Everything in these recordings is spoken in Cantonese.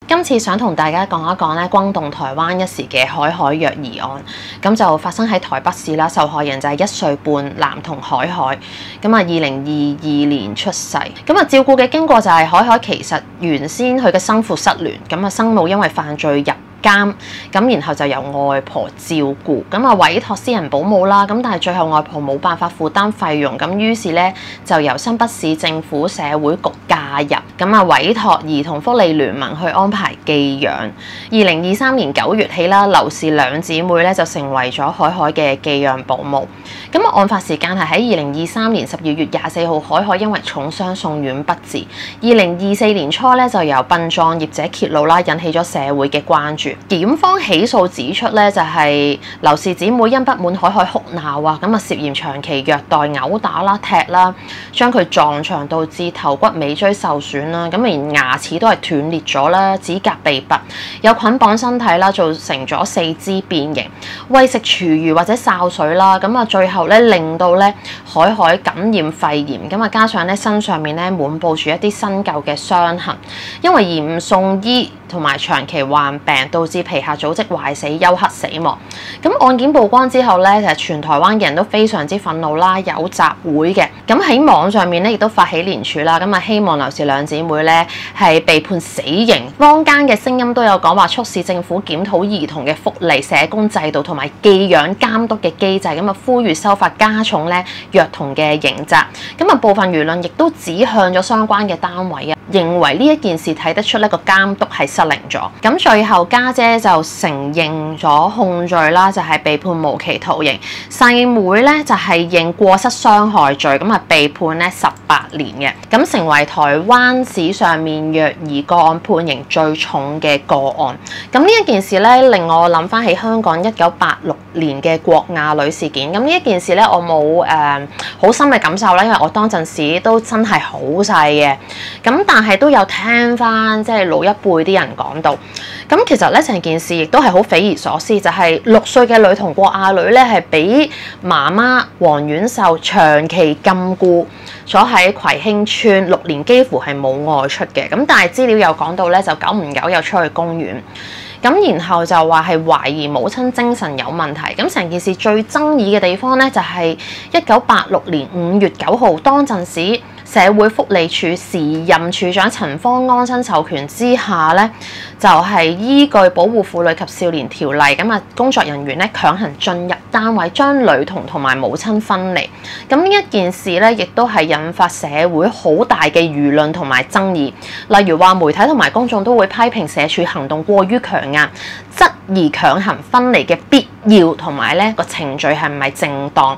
今次想同大家講一講咧轟動台灣一時嘅海海虐兒案，咁就發生喺台北市啦。受害人就係1歲半男童海海，咁啊2022年出世。咁啊照顧嘅經過就係海海其實原先佢嘅生父失聯，咁啊生母因為犯罪入監，咁然後就由外婆照顧，咁啊委託私人保姆啦，咁但係最後外婆冇辦法負擔費用，咁於是咧就由新北市政府社會局介入，咁啊委託兒童福利聯盟去安排寄養。2023年9月起啦，劉氏兩姊妹咧就成為咗海海嘅寄養保姆。咁啊案發時間係喺2023年12月24號，海海因為重傷送院不治。2024年初咧就由殯葬業者揭露啦，引起咗社會嘅關注。檢方起訴指出咧，就係劉氏姊妹因不滿海海哭鬧啊，咁啊涉嫌長期虐待、毆打啦、踢啦，將佢撞牆導致頭骨尾椎受損啦，咁連牙齒都係斷裂咗啦，指甲被拔，有捆綁身體啦，造成咗四肢變形，餵食廚餘或者潲水啦，咁啊最後咧令到咧海海感染肺炎，咁啊加上咧身上面咧滿佈住一啲新舊嘅傷痕，因為延誤送醫同埋長期患病，導致皮下組織壞死、休克死亡。咁案件曝光之後咧，其實全台灣嘅人都非常之憤怒啦，有集會嘅。咁喺網上面咧，亦都發起聯署啦。咁啊，希望劉氏兩姊妹咧係被判死刑。坊間嘅聲音都有講話，促使政府檢討兒童嘅福利、社工制度同埋寄養監督嘅機制。咁啊，呼籲修法加重咧虐童嘅刑責。咁啊，部分輿論亦都指向咗相關嘅單位啊，認為呢一件事睇得出呢個監督係失靈咗。咁最後家姐就承認咗控罪啦，就係被判無期徒刑。細妹咧就係認過失傷害罪，咁啊被判咧18年嘅，咁成為台灣史上面虐兒個案判刑最重嘅個案。咁呢一件事咧令我諗翻起香港1986年嘅郭亞女事件。咁呢一件事咧我冇好深嘅感受啦，因為我當陣時都真係好細嘅。咁但係都有聽翻即係老一輩啲人講到。咁其實咧成件事亦都係好匪夷所思，就係6歲嘅女童郭亞女咧係俾媽媽黃婉秀長期禁錮咗喺葵興村6年，幾乎係冇外出嘅。咁但係資料又講到咧，就久唔久又出去公園。咁然後就話係懷疑母親精神有問題。咁成件事最爭議嘅地方咧，就係1986年5月9號當陣時，社會福利署時任處長陳方安生授權之下咧，就係依據保護婦女及少年條例，咁啊工作人員咧強行進入單位，將女童同埋母親分離。咁呢一件事咧，亦都係引發社會好大嘅輿論同埋爭議。例如話媒體同埋公眾都會批評社署行動過於強硬，質疑強行分離嘅必要同埋咧個程序係唔係正當。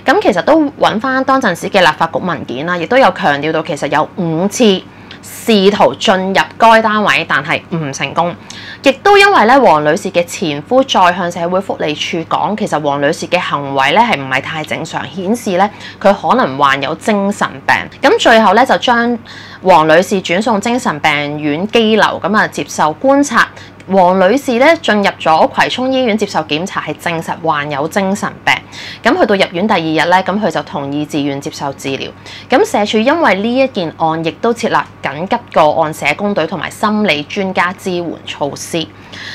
咁其實都揾翻當陣時嘅立法局文件啦，亦都有強調到其實有5次試圖進入該單位，但係唔成功。亦都因為咧黃女士嘅前夫再向社會福利署講，其實黃女士嘅行為咧係唔係太正常，顯示咧佢可能患有精神病。咁最後咧就將黃女士轉送精神病院羈留，咁啊接受觀察。黃女士咧進入咗葵涌醫院接受檢查，係證實患有精神病。咁去到入院第2日咧，咁佢就同意自願接受治療。咁社署因為呢一件案，亦都設立緊急個案社工隊同埋心理專家支援措施。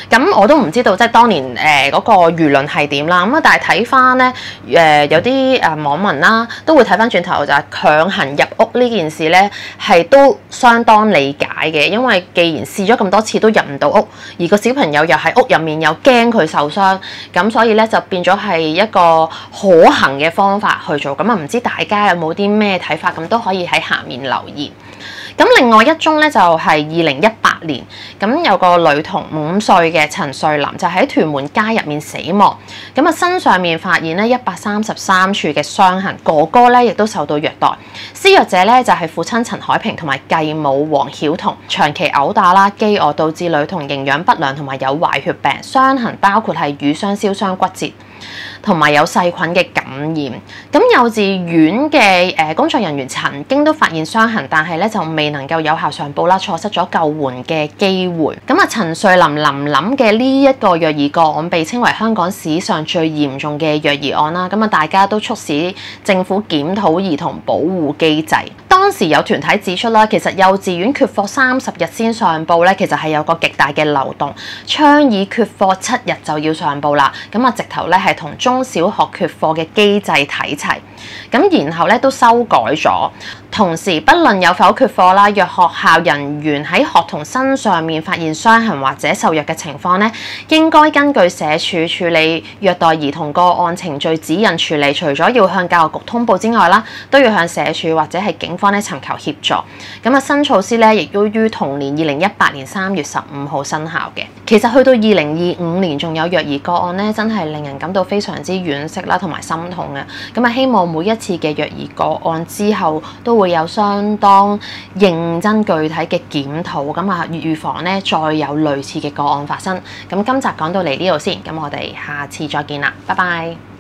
咁我都唔知道即係當年嗰個輿論係點啦。咁啊，但係睇翻咧有啲網民啦，都會睇翻轉頭就係強行入屋呢件事咧，係都相當理解嘅。因為既然試咗咁多次都入唔到屋，而個小朋友又喺屋入面又驚佢受傷，咁所以咧就變咗係一個可行嘅方法去做。咁啊，唔知大家有冇啲咩睇法？咁都可以喺下面留言。咁另外一宗咧就係2018年，咁有個女童5歲嘅陳瑞琳就喺屯門街入面死亡。咁啊身上面發現咧133處嘅傷痕，哥哥咧亦都受到虐待。施虐者咧就係父親陳海平同埋繼母黃曉彤，長期毆打啦、飢餓導致女童營養不良同埋有壞血病，傷痕包括係瘀傷、燒傷、骨折。同埋有細菌嘅感染。咁幼稚園嘅工作人員曾經都發現傷痕，但係咧就未能夠有效上報啦，錯失咗救援嘅機會。咁啊，陳瑞琳嘅呢一個虐兒個案被稱為香港史上最嚴重嘅虐兒案啦。咁啊，大家都促使政府檢討兒童保護機制。當時有團體指出啦，其實幼稚園缺課30日先上報咧，其實係有個極大嘅漏洞，倡議缺課7日就要上報啦。咁啊，直頭咧係同中小學缺課嘅機制睇齊。咁然後咧都修改咗，同時不論有否缺課啦，若學校人員喺學童身上面發現傷痕或者受虐嘅情況咧，應該根據社署處理虐待兒童個案程序指引處理。除咗要向教育局通報之外啦，都要向社署或者係警方咧尋求協助。咁啊，新措施咧亦都於同年2018年3月15號生效嘅。其實去到2025年仲有虐兒個案咧，真係令人感到非常之惋惜啦，同埋心痛嘅。咁啊，希望每一次嘅虐兒個案之後都會有相當認真具體嘅檢討，咁啊預防咧再有類似嘅個案發生。咁今集講到嚟呢度先，咁我哋下次再見啦，拜拜。